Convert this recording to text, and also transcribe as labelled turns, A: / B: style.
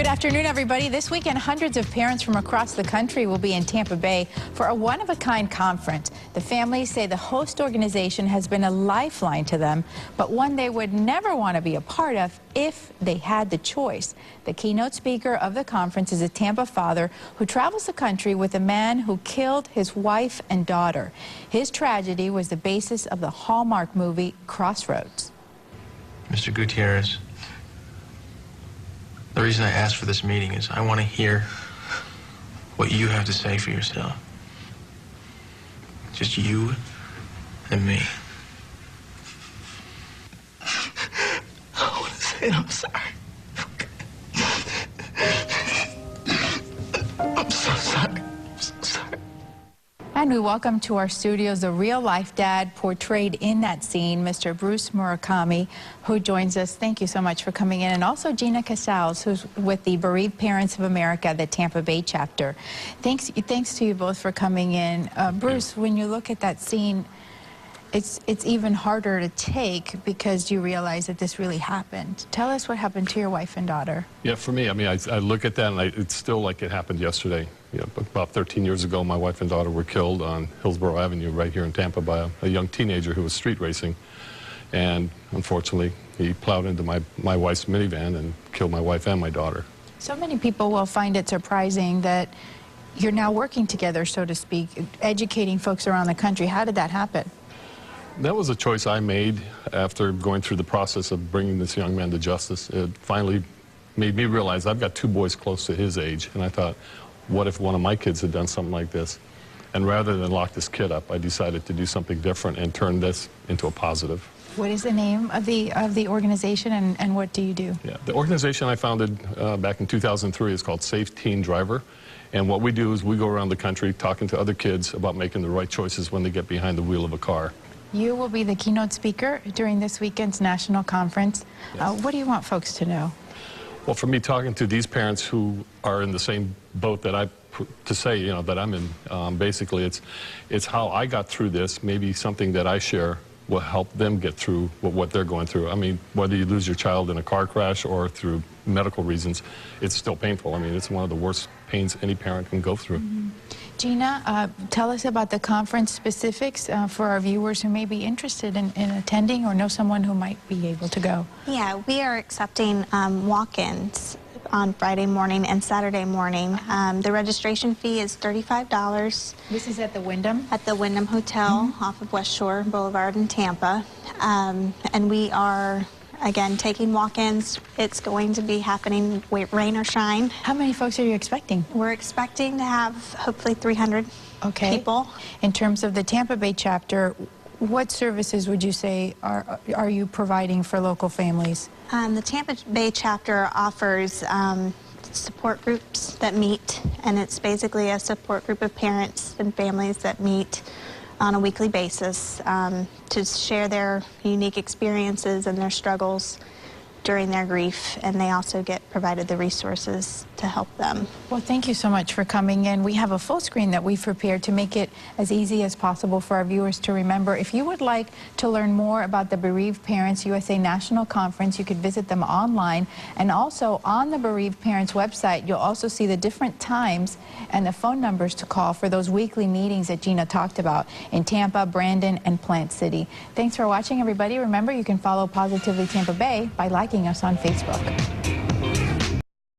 A: Good afternoon, everybody. This weekend, hundreds of parents from across the country will be in Tampa Bay for a one-of-a-kind conference. The families say the host organization has been a lifeline to them, but one they would never want to be a part of if they had the choice. The keynote speaker of the conference is a Tampa father who travels the country with a man who killed his wife and daughter. His tragedy was the basis of the Hallmark movie Crossroads.
B: Mr. Gutierrez, the reason I asked for this meeting is I want to hear what you have to say for yourself. Just you and me.
C: I want to say I'm sorry. I'm so sorry. I'm so sorry.
A: And we welcome to our studios the real-life dad portrayed in that scene, Mr. Bruce Murakami, who joins us. Thank you so much for coming in. And also Gina Casals, who's with the Bereaved Parents of America, the Tampa Bay chapter. Thanks to you both for coming in. Bruce, when you look at that scene, it's even harder to take because you realize that this really happened. Tell us what happened to your wife and daughter.
D: Yeah, for me, I mean, I look at that and it's still like it happened yesterday. You know, about 13 years ago, my wife and daughter were killed on Hillsborough Avenue right here in Tampa by a young teenager who was street racing. And unfortunately, he plowed into my wife's minivan and killed my wife and my daughter.
A: So many people will find it surprising that you're now working together, so to speak, educating folks around the country. How did that happen?
D: That was a choice I made after going through the process of bringing this young man to justice. It finally made me realize I've got two boys close to his age, and I thought, what if one of my kids had done something like this? And rather than lock this kid up, I decided to do something different and turn this into a positive.
A: What is the name of the organization, and what do you do?
D: Yeah, the organization I founded back in 2003 is called Safe Teen Driver. And what we do is we go around the country talking to other kids about making the right choices when they get behind the wheel of a car.
A: You will be the keynote speaker during this weekend's national conference. Yes. What do you want folks to know?
D: Well, for me, talking to these parents who are in the same boat that that I'm in, basically it's how I got through this. Maybe something that I share will help them get through what they're going through. I mean, whether you lose your child in a car crash or through medical reasons, it's still painful. I mean, it's one of the worst pains any parent can go through.
A: Mm-hmm. Gina, tell us about the conference specifics for our viewers who may be interested in attending or know someone who might be able to go.
E: Yeah, we are accepting walk-ins on Friday morning and Saturday morning. The registration fee is $35.
A: This is at the Wyndham? At
E: the Wyndham Hotel off of West Shore Boulevard in Tampa. And we are, again, taking walk-ins. It's going to be happening rain or shine.
A: How many folks are you expecting?
E: We're expecting to have hopefully 300 people.
A: In terms of the Tampa Bay chapter, what services would you say are you providing for local families?
E: The Tampa Bay chapter offers support groups that meet, and it's basically a support group of parents and families that meet on a weekly basis to share their unique experiences and their struggles during their grief, and they also get provided the resources to help them.
A: Well, thank you so much for coming in. We have a full screen that we've prepared to make it as easy as possible for our viewers to remember. If you would like to learn more about the Bereaved Parents USA National Conference, you could visit them online, and also on the Bereaved Parents website, you'll also see the different times and the phone numbers to call for those weekly meetings that Gina talked about in Tampa, Brandon, and Plant City. Thanks for watching, everybody. Remember, you can follow Positively Tampa Bay by liking us on Facebook.